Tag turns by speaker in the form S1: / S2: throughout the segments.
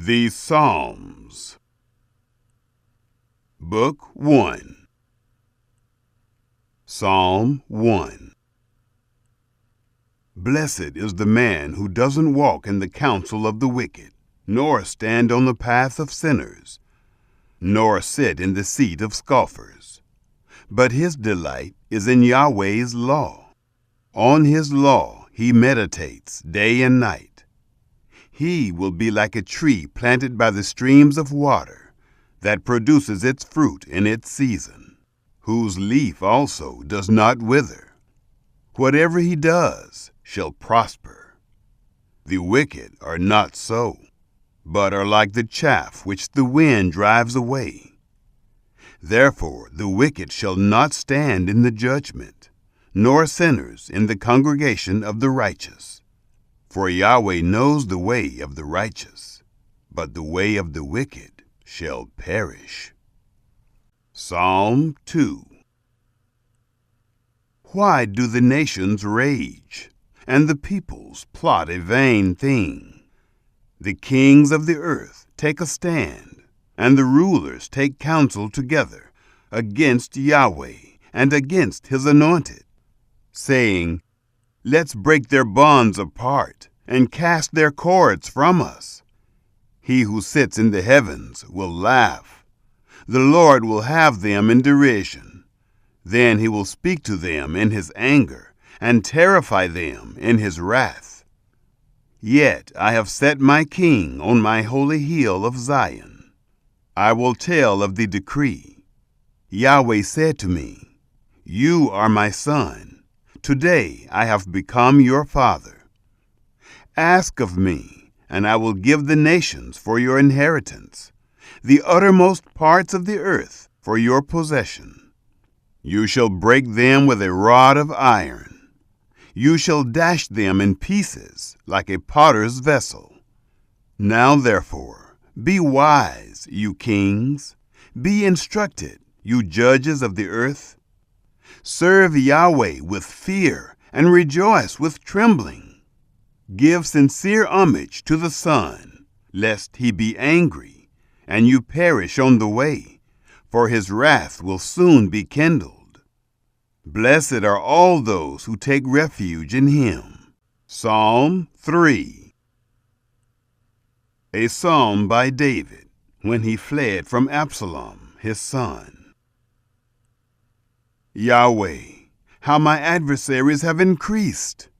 S1: The Psalms. Book 1. Psalm 1. Blessed is the man who doesn't walk in the counsel of the wicked, nor stand on the path of sinners, nor sit in the seat of scoffers. But his delight is in Yahweh's law. On his law he meditates day and night. He will be like a tree planted by the streams of water, that produces its fruit in its season, whose leaf also does not wither. Whatever he does shall prosper. The wicked are not so, but are like the chaff which the wind drives away. Therefore the wicked shall not stand in the judgment, nor sinners in the congregation of the righteous. For Yahweh knows the way of the righteous, but the way of the wicked shall perish. Psalm 2. Why do the nations rage, and the peoples plot a vain thing? The kings of the earth take a stand, and the rulers take counsel together against Yahweh and against his anointed, saying, Let's break their bonds apart and cast their cords from us. He who sits in the heavens will laugh. The Lord will have them in derision. Then he will speak to them in his anger and terrify them in his wrath. Yet I have set my king on my holy hill of Zion. I will tell of the decree. Yahweh said to me, You are my son. Today I have become your father. Ask of me, and I will give the nations for your inheritance, the uttermost parts of the earth for your possession. You shall break them with a rod of iron. You shall dash them in pieces like a potter's vessel. Now therefore, be wise, you kings. Be instructed, you judges of the earth. Serve Yahweh with fear and rejoice with trembling. Give sincere homage to the Son, lest he be angry, and you perish on the way, for his wrath will soon be kindled. Blessed are all those who take refuge in him. Psalm 3. A psalm by David, when he fled from Absalom, his son. Yahweh, how my adversaries have increased.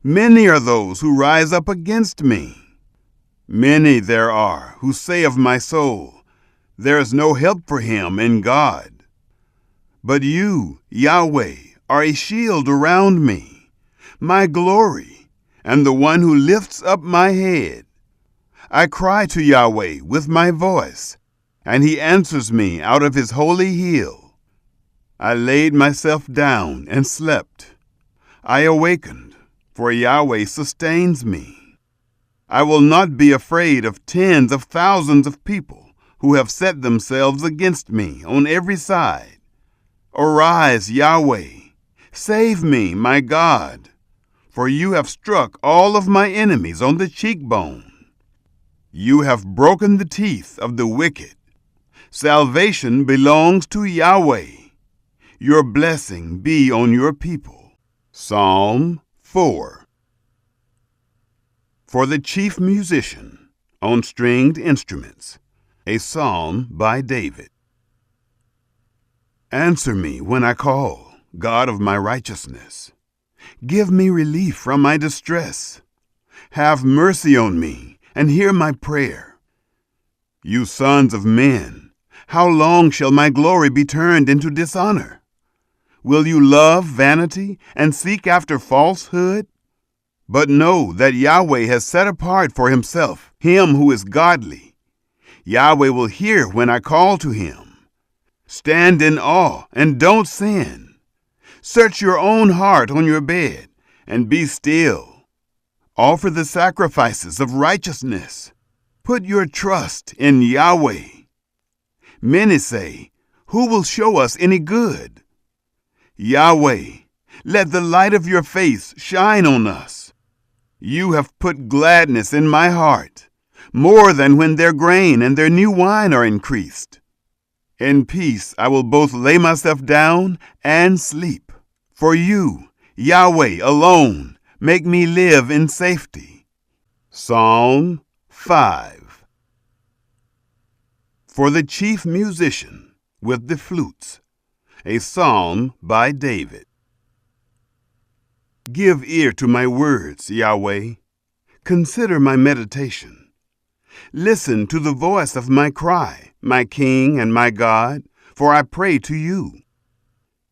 S1: Many are those who rise up against me. Many there are who say of my soul, There is no help for him in God. But you, Yahweh, are a shield around me, my glory, and the one who lifts up my head. I cry to Yahweh with my voice, and he answers me out of his holy hill. I laid myself down and slept. I awakened, for Yahweh sustains me. I will not be afraid of tens of thousands of people who have set themselves against me on every side. Arise, Yahweh, save me, my God, for you have struck all of my enemies on the cheekbone. You have broken the teeth of the wicked. Salvation belongs to Yahweh. Your blessing be on your people. Psalm 4. For the chief musician, on stringed instruments, a psalm by David. Answer me when I call, God of my righteousness. Give me relief from my distress. Have mercy on me and hear my prayer. You sons of men, how long shall my glory be turned into dishonor? Will you love vanity and seek after falsehood? But know that Yahweh has set apart for himself him who is godly. Yahweh will hear when I call to him. Stand in awe and don't sin. Search your own heart on your bed and be still. Offer the sacrifices of righteousness. Put your trust in Yahweh. Many say, Who will show us any good? Yahweh, let the light of your face shine on us. You have put gladness in my heart, more than when their grain and their new wine are increased. In peace I will both lay myself down and sleep. For you, Yahweh, alone, make me live in safety. Psalm 5. For the chief musician with the flutes, a psalm by David. Give ear to my words, Yahweh. Consider my meditation. Listen to the voice of my cry, my King and my God, for I pray to you.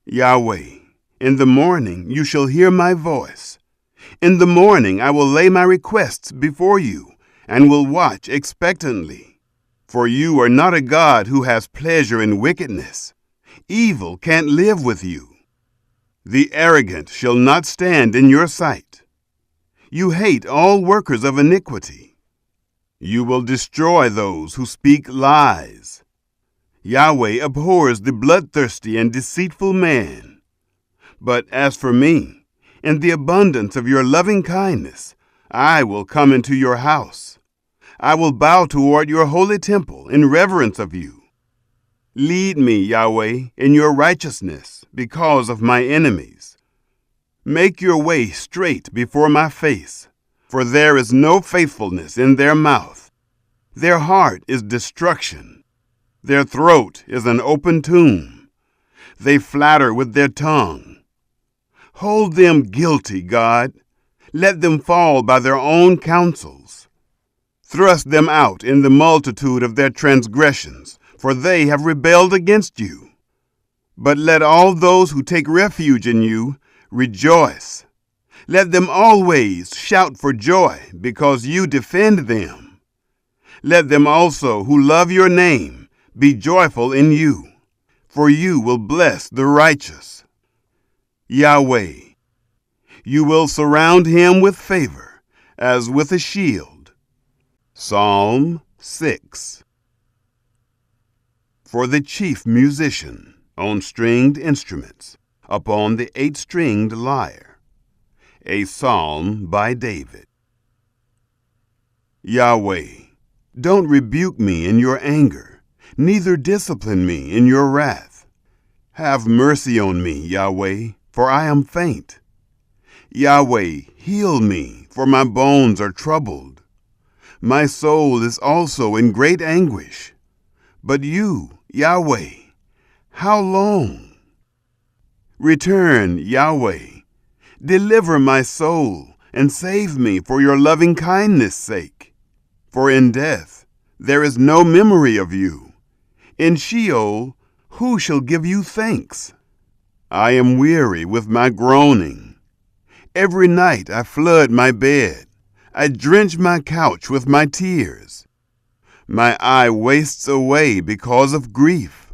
S1: Yahweh, in the morning you shall hear my voice. In the morning I will lay my requests before you, and will watch expectantly. For you are not a God who has pleasure in wickedness. Evil can't live with you. The arrogant shall not stand in your sight. You hate all workers of iniquity. You will destroy those who speak lies. Yahweh abhors the bloodthirsty and deceitful man. But as for me, in the abundance of your loving kindness, I will come into your house. I will bow toward your holy temple in reverence of you. Lead me, Yahweh, in your righteousness because of my enemies. Make your way straight before my face, for there is no faithfulness in their mouth. Their heart is destruction. Their throat is an open tomb. They flatter with their tongue. Hold them guilty, God. Let them fall by their own counsels. Thrust them out in the multitude of their transgressions, for they have rebelled against you. But let all those who take refuge in you rejoice. Let them always shout for joy because you defend them. Let them also who love your name be joyful in you, for you will bless the righteous. Yahweh, you will surround him with favor as with a shield. Psalm 6. For the chief musician on stringed instruments, upon the 8-stringed lyre, a psalm by David. Yahweh, don't rebuke me in your anger, neither discipline me in your wrath. Have mercy on me, Yahweh, for I am faint. Yahweh, heal me, for my bones are troubled. My soul is also in great anguish. But you, Yahweh, how long? Return, Yahweh. Deliver my soul, and save me for your loving kindness' sake. For in death there is no memory of you. In Sheol, who shall give you thanks? I am weary with my groaning. Every night I flood my bed. I drench my couch with my tears. My eye wastes away because of grief.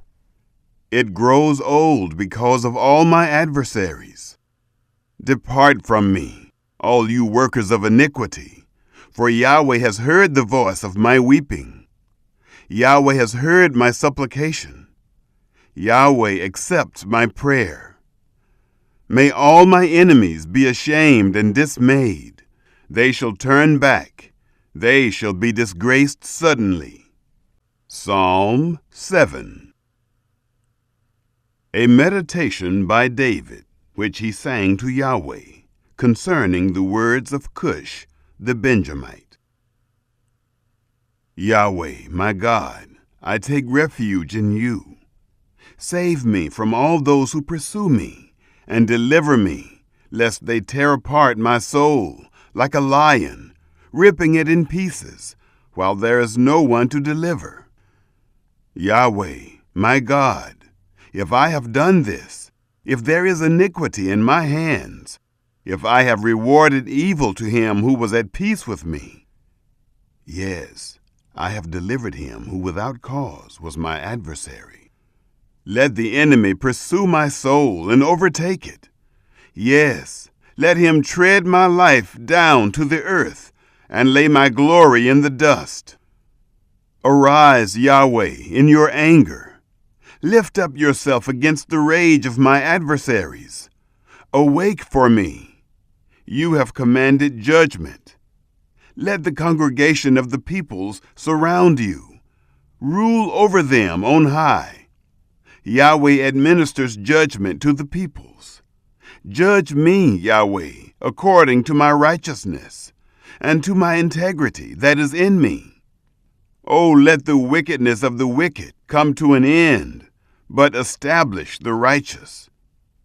S1: It grows old because of all my adversaries. Depart from me, all you workers of iniquity, for Yahweh has heard the voice of my weeping. Yahweh has heard my supplication. Yahweh accepts my prayer. May all my enemies be ashamed and dismayed. They shall turn back. They shall be disgraced suddenly. Psalm 7. A meditation by David, which he sang to Yahweh, concerning the words of Cush the Benjamite. Yahweh, my God, I take refuge in you. Save me from all those who pursue me, and deliver me, lest they tear apart my soul like a lion, ripping it in pieces, while there is no one to deliver. Yahweh, my God, if I have done this, if there is iniquity in my hands, if I have rewarded evil to him who was at peace with me, yes, I have delivered him who without cause was my adversary. Let the enemy pursue my soul and overtake it. Yes, let him tread my life down to the earth and lay my glory in the dust. Arise, Yahweh, in your anger. Lift up yourself against the rage of my adversaries. Awake for me. You have commanded judgment. Let the congregation of the peoples surround you. Rule over them on high. Yahweh administers judgment to the peoples. Judge me, Yahweh, according to my righteousness, and to my integrity that is in me. Oh, let the wickedness of the wicked come to an end, but establish the righteous.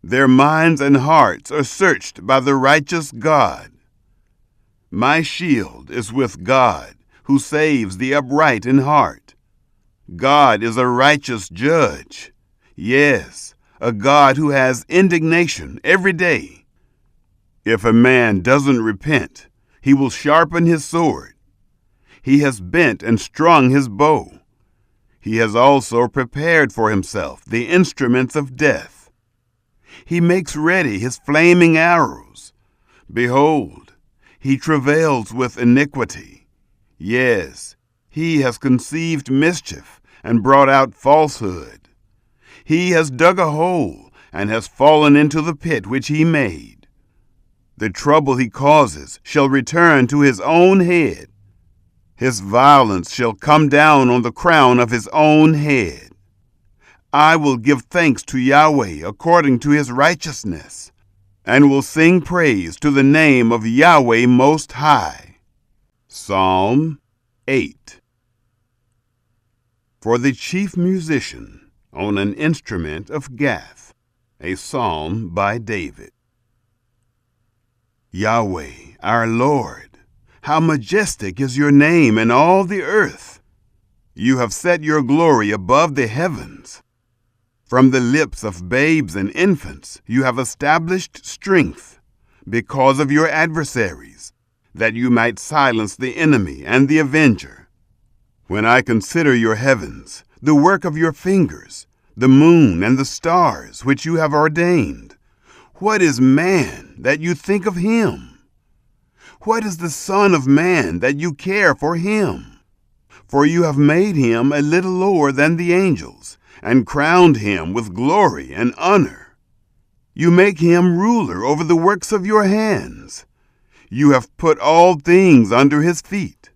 S1: Their minds and hearts are searched by the righteous God. My shield is with God, who saves the upright in heart. God is a righteous judge. Yes, a God who has indignation every day. If a man doesn't repent, he will sharpen his sword. He has bent and strung his bow. He has also prepared for himself the instruments of death. He makes ready his flaming arrows. Behold, he travails with iniquity. Yes, he has conceived mischief and brought out falsehood. He has dug a hole and has fallen into the pit which he made. The trouble he causes shall return to his own head. His violence shall come down on the crown of his own head. I will give thanks to Yahweh according to his righteousness, and will sing praise to the name of Yahweh Most High. Psalm 8. For the chief musician, on an instrument of Gath, a psalm by David. Yahweh, our Lord, how majestic is your name in all the earth! You have set your glory above the heavens. From the lips of babes and infants you have established strength because of your adversaries, that you might silence the enemy and the avenger. When I consider your heavens, the work of your fingers, the moon and the stars which you have ordained, what is man that you think of him? What is the Son of Man that you care for him? For you have made him a little lower than the angels, and crowned him with glory and honor. You make him ruler over the works of your hands. You have put all things under his feet,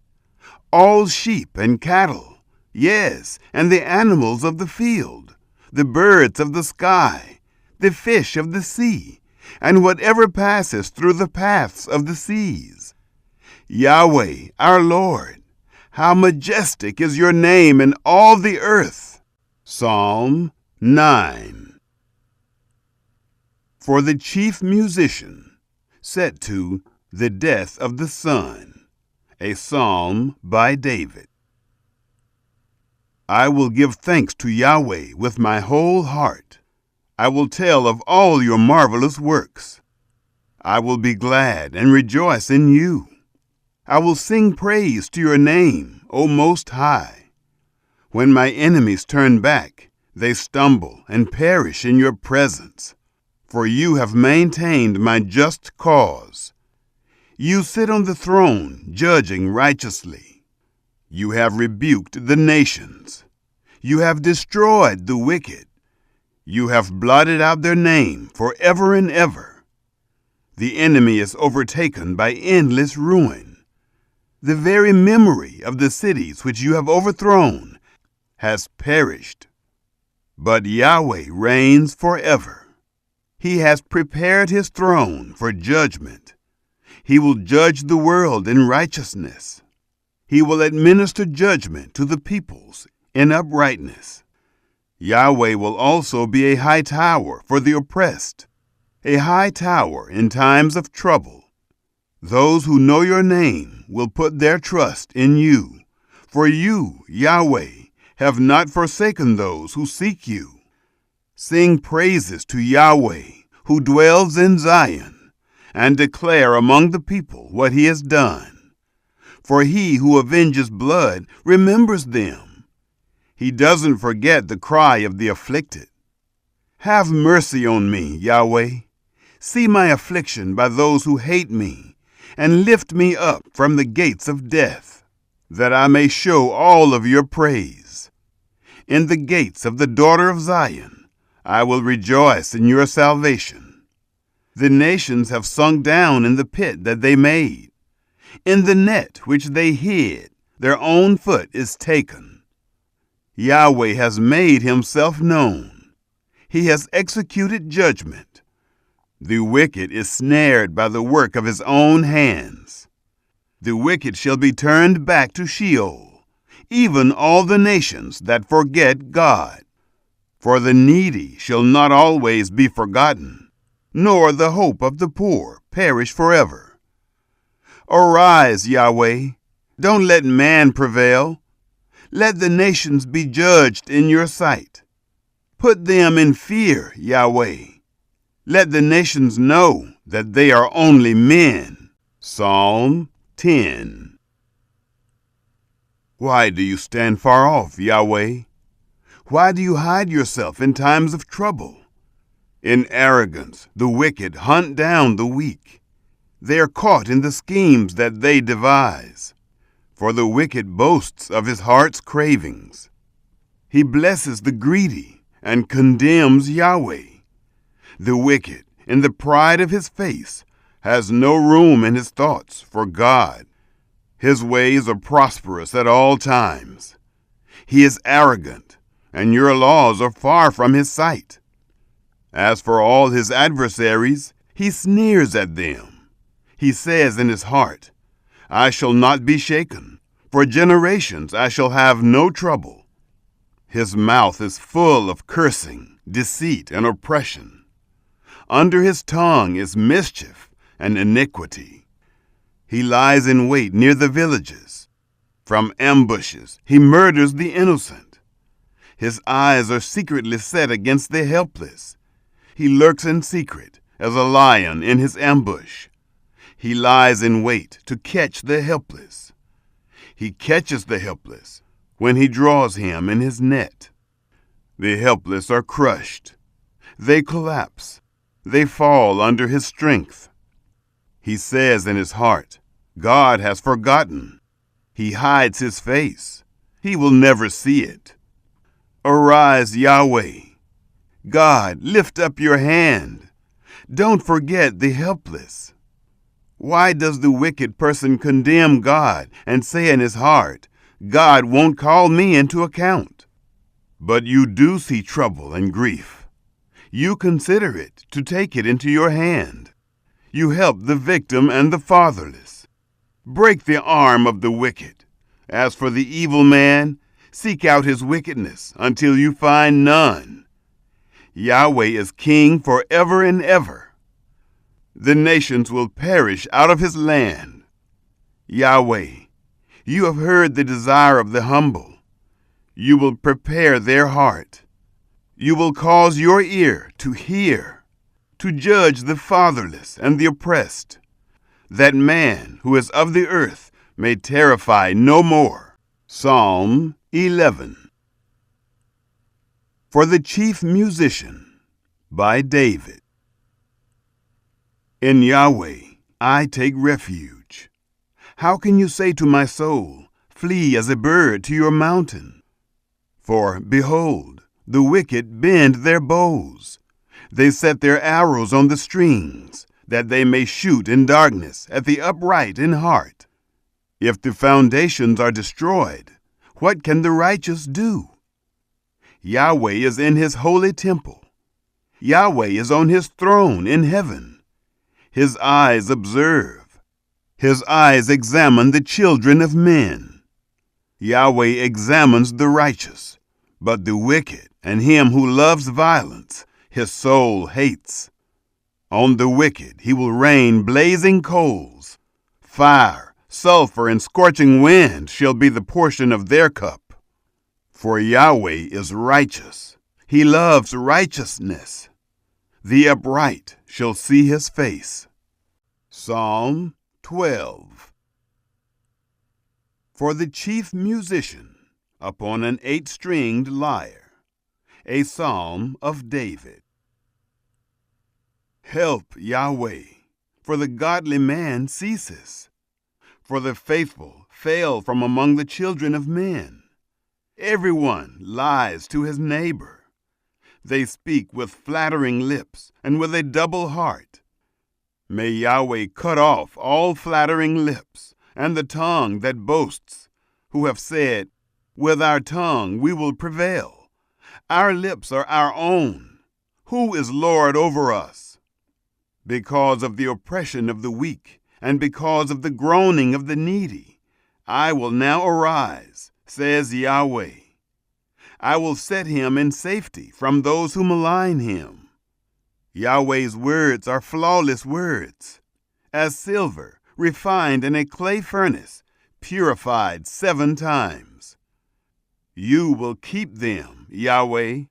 S1: all sheep and cattle, yes, and the animals of the field, the birds of the sky, the fish of the sea, and whatever passes through the paths of the seas. Yahweh, our Lord, how majestic is your name in all the earth. Psalm 9. For the chief musician, set to the death of the sun, a psalm by David. I will give thanks to Yahweh with my whole heart. I will tell of all your marvelous works. I will be glad and rejoice in you. I will sing praise to your name, O Most High. When my enemies turn back, they stumble and perish in your presence. For you have maintained my just cause. You sit on the throne, judging righteously. You have rebuked the nations. You have destroyed the wicked. You have blotted out their name forever and ever. The enemy is overtaken by endless ruin. The very memory of the cities which you have overthrown has perished. But Yahweh reigns forever. He has prepared his throne for judgment. He will judge the world in righteousness. He will administer judgment to the peoples in uprightness. Yahweh will also be a high tower for the oppressed, a high tower in times of trouble. Those who know your name will put their trust in you, for you, Yahweh, have not forsaken those who seek you. Sing praises to Yahweh, who dwells in Zion, and declare among the people what he has done. For he who avenges blood remembers them. He doesn't forget the cry of the afflicted. Have mercy on me, Yahweh. See my affliction by those who hate me, and lift me up from the gates of death, that I may show all of your praise. In the gates of the daughter of Zion, I will rejoice in your salvation. The nations have sunk down in the pit that they made. In the net which they hid, their own foot is taken. Yahweh has made himself known. He has executed judgment. The wicked is snared by the work of his own hands. The wicked shall be turned back to Sheol, even all the nations that forget God. For the needy shall not always be forgotten, nor the hope of the poor perish forever. Arise, Yahweh, don't let man prevail. Let the nations be judged in your sight. Put them in fear, Yahweh. Let the nations know that they are only men. Psalm 10. Why do you stand far off, Yahweh? Why do you hide yourself in times of trouble? In arrogance, the wicked hunt down the weak. They are caught in the schemes that they devise. For the wicked boasts of his heart's cravings. He blesses the greedy and condemns Yahweh. The wicked, in the pride of his face, has no room in his thoughts for God. His ways are prosperous at all times. He is arrogant, and your laws are far from his sight. As for all his adversaries, he sneers at them. He says in his heart, I shall not be shaken. For generations I shall have no trouble. His mouth is full of cursing, deceit, and oppression. Under his tongue is mischief and iniquity. He lies in wait near the villages. From ambushes he murders the innocent. His eyes are secretly set against the helpless. He lurks in secret as a lion in his ambush. He lies in wait to catch the helpless. He catches the helpless when he draws him in his net. The helpless are crushed. They collapse. They fall under his strength. He says in his heart, God has forgotten. He hides his face. He will never see it. Arise, Yahweh. God, lift up your hand. Don't forget the helpless. Why does the wicked person condemn God and say in his heart, God won't call me into account? But you do see trouble and grief. You consider it to take it into your hand. You help the victim and the fatherless. Break the arm of the wicked. As for the evil man, seek out his wickedness until you find none. Yahweh is king forever and ever. The nations will perish out of his land. Yahweh, you have heard the desire of the humble. You will prepare their heart. You will cause your ear to hear, to judge the fatherless and the oppressed, that man who is of the earth may terrify no more. Psalm 11. For the chief musician, by David. In Yahweh I take refuge. How can you say to my soul, flee as a bird to your mountain? For, behold, the wicked bend their bows. They set their arrows on the strings, that they may shoot in darkness at the upright in heart. If the foundations are destroyed, what can the righteous do? Yahweh is in his holy temple. Yahweh is on his throne in heaven. His eyes observe. His eyes examine the children of men. Yahweh examines the righteous, but the wicked and him who loves violence, his soul hates. On the wicked he will rain blazing coals. Fire, sulfur, and scorching wind shall be the portion of their cup. For Yahweh is righteous. He loves righteousness. The upright shall see his face. Psalm 12. For the chief musician, upon an 8-stringed lyre, a psalm of David. Help, Yahweh, for the godly man ceases. For the faithful fail from among the children of men. Everyone lies to his neighbor. They speak with flattering lips and with a double heart. May Yahweh cut off all flattering lips, and the tongue that boasts, who have said, "With our tongue we will prevail. Our lips are our own. Who is Lord over us?" Because of the oppression of the weak, and because of the groaning of the needy, I will now arise, says Yahweh. I will set him in safety from those who malign him. Yahweh's words are flawless words, as silver refined in a clay furnace, purified 7 times. You will keep them, Yahweh.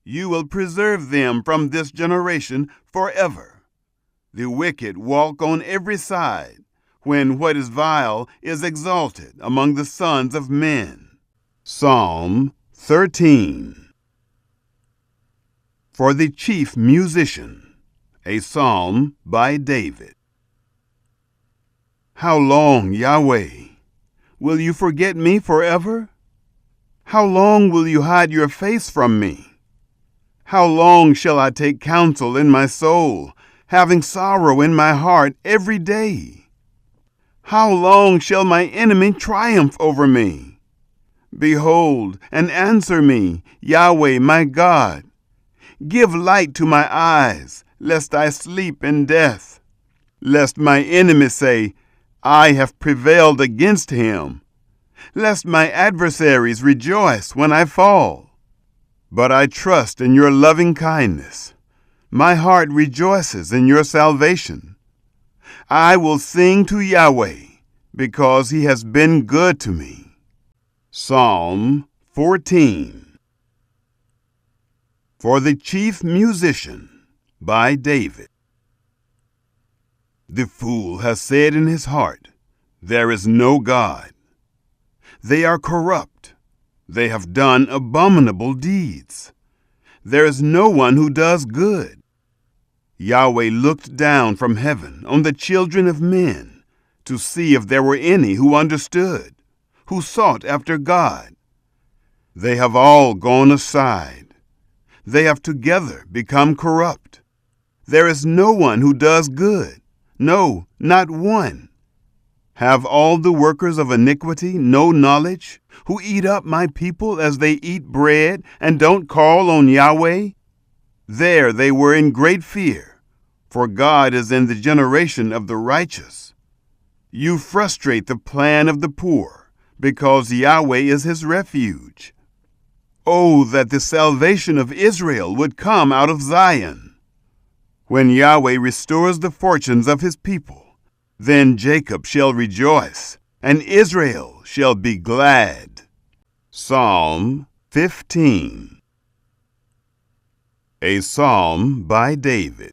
S1: You will preserve them from this generation forever. The wicked walk on every side, when what is vile is exalted among the sons of men. Psalm 13. For the chief musician, a psalm by David. How long, Yahweh, will you forget me forever? How long will you hide your face from me? How long shall I take counsel in my soul, having sorrow in my heart every day? How long shall my enemy triumph over me? Behold, and answer me, Yahweh my God. Give light to my eyes, lest I sleep in death. Lest my enemy say, I have prevailed against him. Lest my adversaries rejoice when I fall. But I trust in your loving kindness. My heart rejoices in your salvation. I will sing to Yahweh, because he has been good to me. Psalm 14. For the chief musician, by David. The fool has said in his heart, there is no God. They are corrupt. They have done abominable deeds. There is no one who does good. Yahweh looked down from heaven on the children of men to see if there were any who understood, who sought after God. They have all gone aside. They have together become corrupt. There is no one who does good, no, not one. Have all the workers of iniquity no knowledge, who eat up my people as they eat bread and don't call on Yahweh? There they were in great fear, for God is in the generation of the righteous. You frustrate the plan of the poor, because Yahweh is his refuge. Oh, that the salvation of Israel would come out of Zion. When Yahweh restores the fortunes of his people, then Jacob shall rejoice, and Israel shall be glad. Psalm 15. A psalm by David.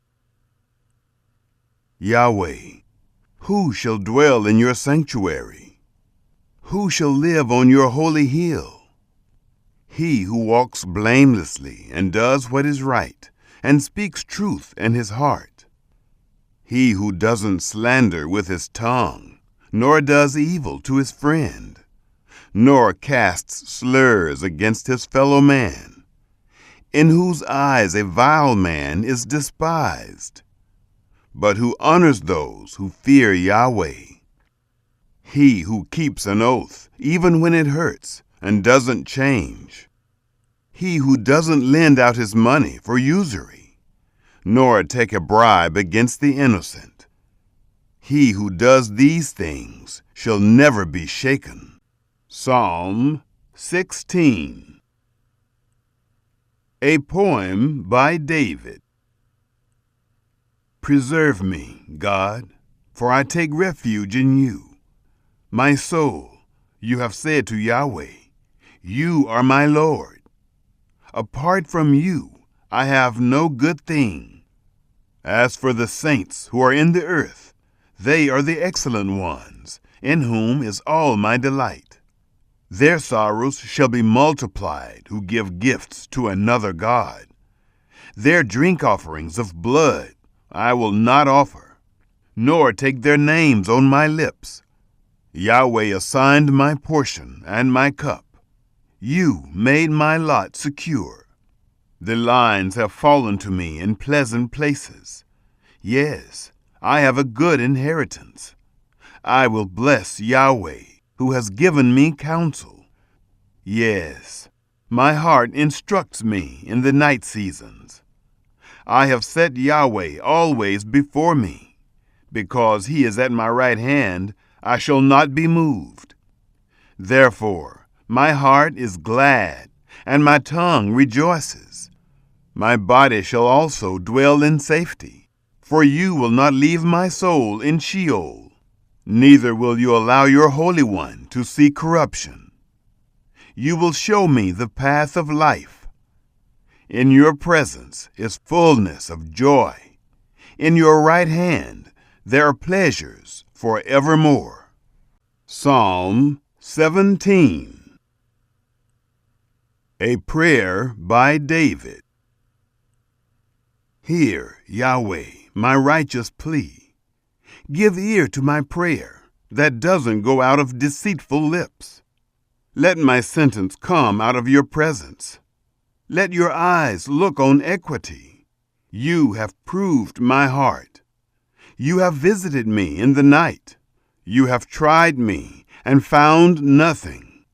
S1: Yahweh, who shall dwell in your sanctuary? Who shall live on your holy hill? He who walks blamelessly and does what is right, and speaks truth in his heart. He who doesn't slander with his tongue, nor does evil to his friend, nor casts slurs against his fellow man, in whose eyes a vile man is despised, but who honors those who fear Yahweh. He who keeps an oath, even when it hurts, and doesn't change. He who doesn't lend out his money for usury, nor take a bribe against the innocent. He who does these things shall never be shaken. Psalm 16. A poem by David. Preserve me, God, for I take refuge in you. My soul, you have said to Yahweh, you are my Lord. Apart from you, I have no good thing. As for the saints who are in the earth, they are the excellent ones, in whom is all my delight. Their sorrows shall be multiplied who give gifts to another God. Their drink offerings of blood I will not offer, nor take their names on my lips. Yahweh assigned my portion and my cup. You made my lot secure. The lines have fallen to me in pleasant places. Yes, I have a good inheritance. I will bless Yahweh, who has given me counsel. Yes, my heart instructs me in the night seasons. I have set Yahweh always before me. Because he is at my right hand, I shall not be moved. Therefore, my heart is glad, and my tongue rejoices. My body shall also dwell in safety, for you will not leave my soul in Sheol, neither will you allow your Holy One to see corruption. You will show me the path of life. In your presence is fullness of joy. In your right hand there are pleasures forevermore. Psalm 17. A prayer by David. Hear, Yahweh, my righteous plea. Give ear to my prayer that doesn't go out of deceitful lips. Let my sentence come out of your presence. Let your eyes look on equity. You have proved my heart. You have visited me in the night. You have tried me and found nothing.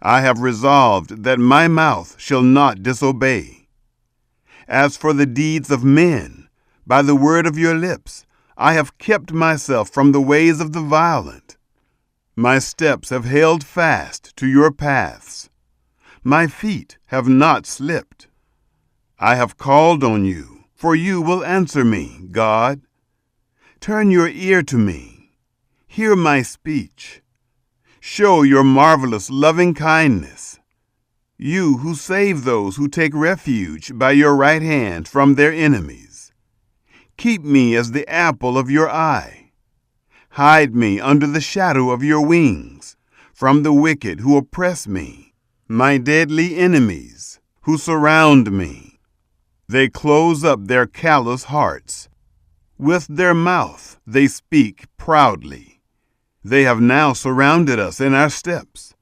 S1: I have resolved that my mouth shall not disobey. As for the deeds of men, by the word of your lips, I have kept myself from the ways of the violent. My steps have held fast to your paths. My feet have not slipped. I have called on you, for you will answer me, God. Turn your ear to me. Hear my speech. Show your marvelous loving kindness. You who save those who take refuge by your right hand from their enemies. Keep me as the apple of your eye. Hide me under the shadow of your wings from the wicked who oppress me, my deadly enemies who surround me. They close up their callous hearts. With their mouth they speak proudly. They have now surrounded us in our steps.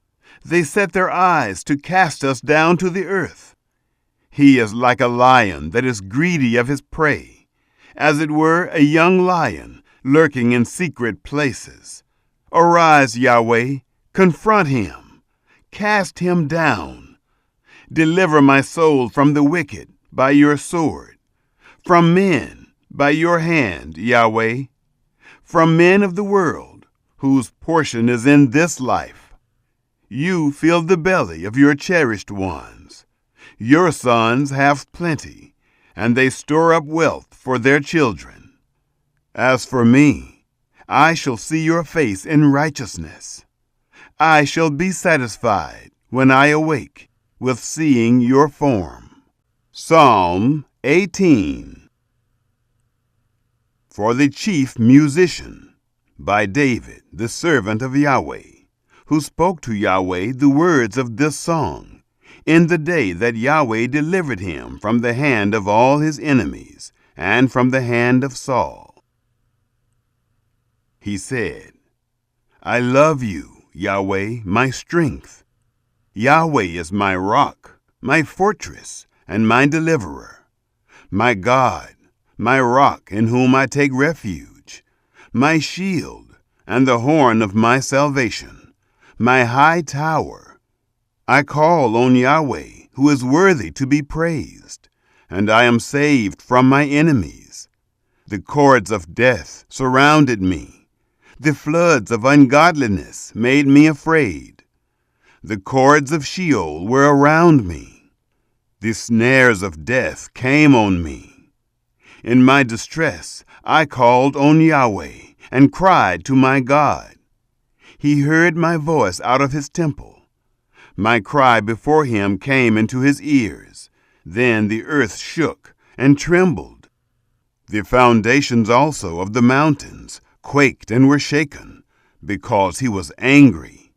S1: They set their eyes to cast us down to the earth. He is like a lion that is greedy of his prey, as it were a young lion lurking in secret places. Arise, Yahweh, confront him, cast him down. Deliver my soul from the wicked by your sword, from men by your hand, Yahweh, from men of the world, whose portion is in this life. You fill the belly of your cherished ones. Your sons have plenty, and they store up wealth for their children. As for me, I shall see your face in righteousness. I shall be satisfied when I awake with seeing your form. Psalm 18. For the chief musician, by David, the servant of Yahweh, who spoke to Yahweh the words of this song, in the day that Yahweh delivered him from the hand of all his enemies, and from the hand of Saul. He said, I love you, Yahweh, my strength. Yahweh is my rock, my fortress, and my deliverer, my God, my rock in whom I take refuge, my shield, and the horn of my salvation, my high tower. I call on Yahweh, who is worthy to be praised, and I am saved from my enemies. The cords of death surrounded me. The floods of ungodliness made me afraid. The cords of Sheol were around me. The snares of death came on me. In my distress, I called on Yahweh and cried to my God. He heard my voice out of his temple. My cry before him came into his ears. Then the earth shook and trembled. The foundations also of the mountains quaked and were shaken, because he was angry.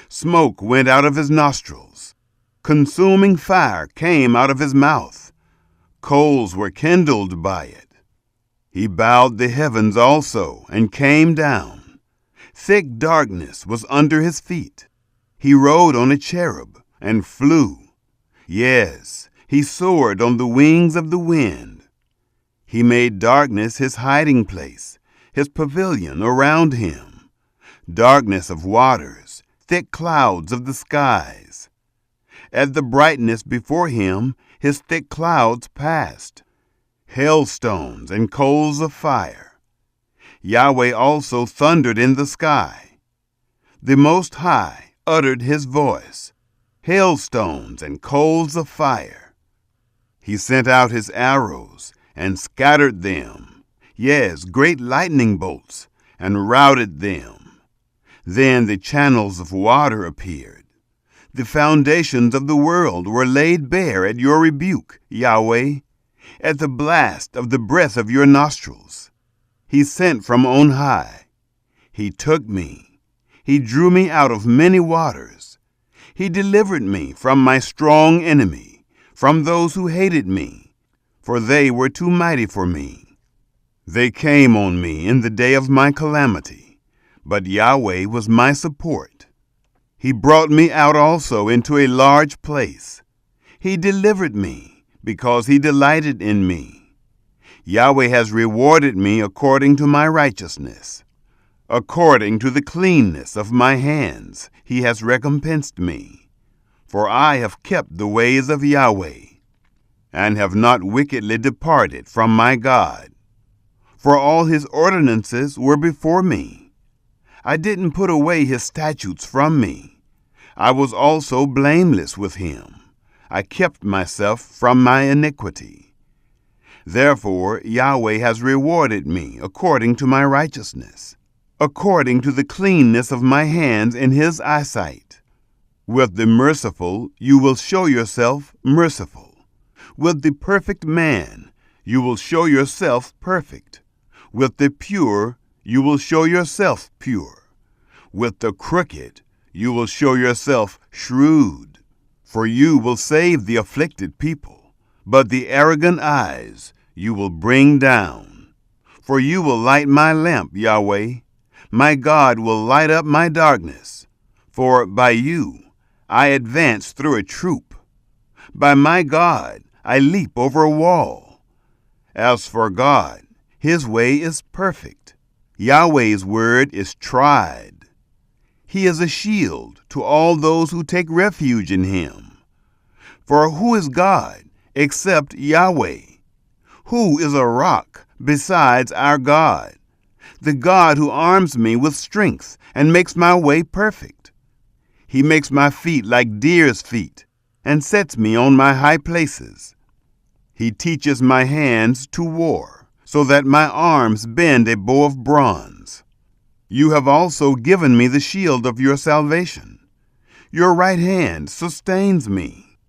S1: Smoke went out of his nostrils. Consuming fire came out of his mouth. Coals were kindled by it. He bowed the heavens also and came down. Thick darkness was under his feet. He rode on a cherub and flew. Yes, he soared on the wings of the wind. He made darkness his hiding place, his pavilion around him. darkness of waters, thick clouds of the skies. At the brightness before him, his thick clouds passed, hailstones and coals of fire. Yahweh also thundered in the sky. The Most High uttered his voice, hailstones and coals of fire. He sent out his arrows and scattered them, yes, great lightning bolts, and routed them. Then the channels of water appeared. The foundations of the world were laid bare at your rebuke, Yahweh, at the blast of the breath of your nostrils. He sent from on high. He took me. He drew me out of many waters. He delivered me from my strong enemy, from those who hated me, for they were too mighty for me. They came on me in the day of my calamity, but Yahweh was my support. He brought me out also into a large place. He delivered me because he delighted in me. Yahweh has rewarded me according to my righteousness. According to the cleanness of my hands, he has recompensed me. For I have kept the ways of Yahweh, and have not wickedly departed from my God. For all his ordinances were before me. I didn't put away his statutes from me. I was also blameless with him. I kept myself from my iniquity. Therefore Yahweh has rewarded me according to my righteousness, according to the cleanness of my hands in his eyesight. With the merciful you will show yourself merciful. With the perfect man you will show yourself perfect. With the pure you will show yourself pure. With the crooked you will show yourself shrewd. For you will save the afflicted people, but the arrogant eyes you will bring down. For you will light my lamp, Yahweh. My God will light up my darkness. For by you I advance through a troop. By my God I leap over a wall. As for God, his way is perfect. Yahweh's word is tried. He is a shield to all those who take refuge in him. For who is God except Yahweh? Who is a rock besides our God? The God who arms me with strength and makes my way perfect. He makes my feet like deer's feet and sets me on my high places. He teaches my hands to war, so that my arms bend a bow of bronze. You have also given me the shield of your salvation. Your right hand sustains me.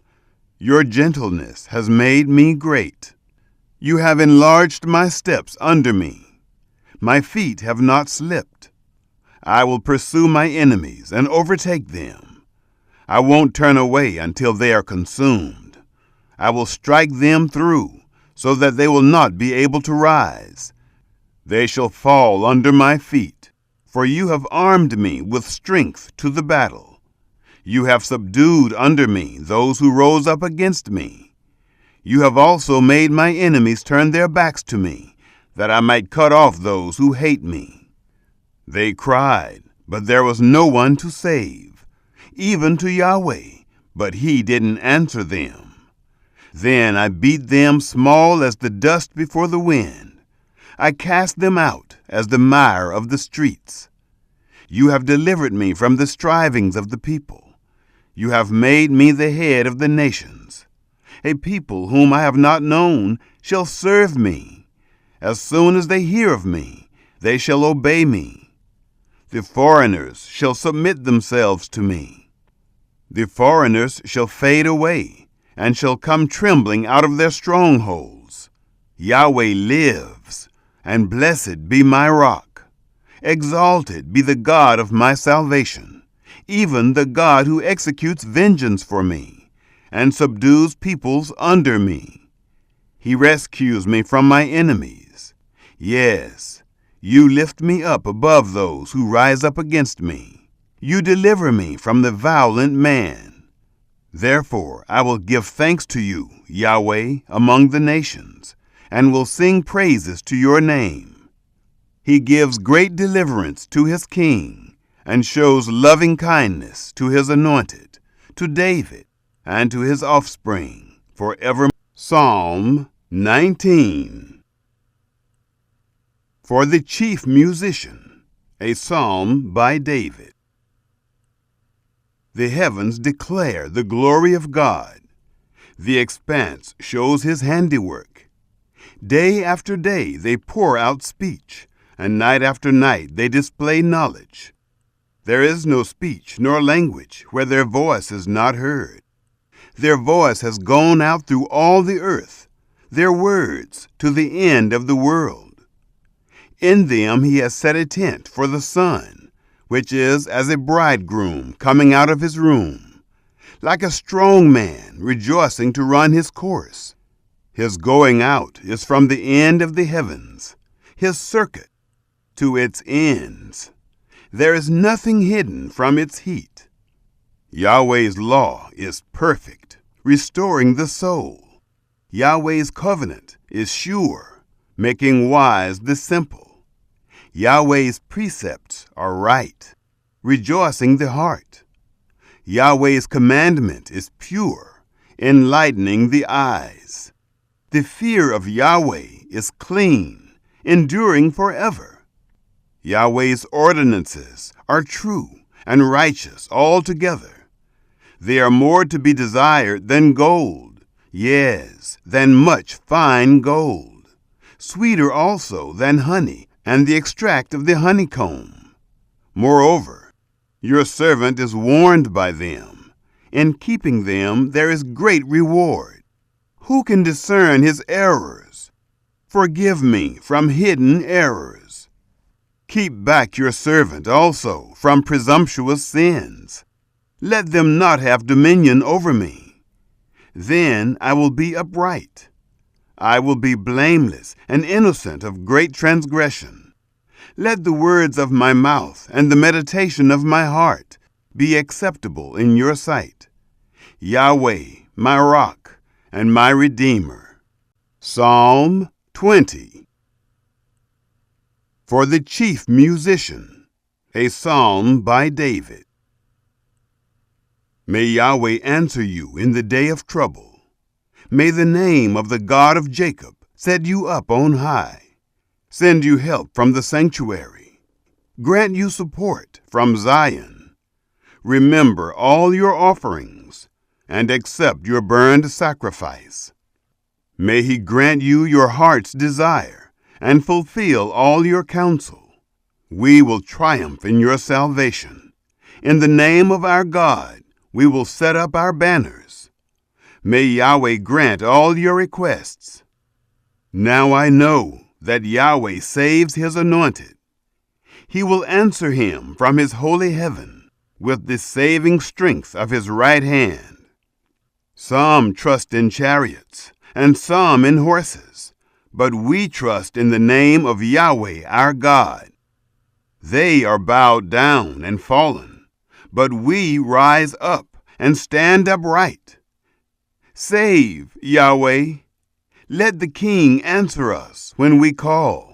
S1: Your gentleness has made me great. You have enlarged my steps under me. My feet have not slipped. I will pursue my enemies and overtake them. I won't turn away until they are consumed. I will strike them through, so that they will not be able to rise. They shall fall under my feet. For you have armed me with strength to the battle. You have subdued under me those who rose up against me. You have also made my enemies turn their backs to me, that I might cut off those who hate me. They cried, but there was no one to save, even to Yahweh, but he didn't answer them. Then I beat them small as the dust before the wind. I cast them out as the mire of the streets. You have delivered me from the strivings of the people. You have made me the head of the nations. A people whom I have not known shall serve me. As soon as they hear of me, they shall obey me. The foreigners shall submit themselves to me. The foreigners shall fade away, and shall come trembling out of their strongholds. Yahweh lives, and blessed be my rock. Exalted be the God of my salvation, even the God who executes vengeance for me, and subdues peoples under me. He rescues me from my enemies. Yes, you lift me up above those who rise up against me. You deliver me from the violent man. Therefore I will give thanks to you, Yahweh, among the nations, and will sing praises to your name. He gives great deliverance to his king, and shows loving kindness to his anointed, to David, and to his offspring forever. Psalm 19. For the chief musician, a psalm by David. The heavens declare the glory of God. The expanse shows his handiwork. Day after day they pour out speech, and night after night they display knowledge. There is no speech nor language where their voice is not heard. Their voice has gone out through all the earth, their words to the end of the world. In them he has set a tent for the sun, which is as a bridegroom coming out of his room, like a strong man rejoicing to run his course. His going out is from the end of the heavens, his circuit to its ends. There is nothing hidden from its heat. Yahweh's law is perfect, restoring the soul. Yahweh's covenant is sure, making wise the simple. Yahweh's precepts are right, rejoicing the heart. Yahweh's commandment is pure, enlightening the eyes. The fear of Yahweh is clean, enduring forever. Yahweh's ordinances are true and righteous altogether. They are more to be desired than gold, yes, than much fine gold, sweeter also than honey and the extract of the honeycomb. Moreover, your servant is warned by them. In keeping them there is great reward. Who can discern his errors? Forgive me from hidden errors. Keep back your servant also from presumptuous sins. Let them not have dominion over me. Then I will be upright. I will be blameless and innocent of great transgression. Let the words of my mouth and the meditation of my heart be acceptable in your sight, Yahweh, my rock and my redeemer. Psalm 20. For the chief musician, a psalm by David. May Yahweh answer you in the day of trouble. May the name of the God of Jacob set you up on high, send you help from the sanctuary, grant you support from Zion. Remember all your offerings, and accept your burned sacrifice. May he grant you your heart's desire, and fulfill all your counsel. We will triumph in your salvation. In the name of our God, we will set up our banners. May Yahweh grant all your requests. Now I know that Yahweh saves his anointed. He will answer him from his holy heaven with the saving strength of his right hand. Some trust in chariots and some in horses, but we trust in the name of Yahweh our God. They are bowed down and fallen, but we rise up and stand upright. Save, Yahweh. Let the King answer us when we call.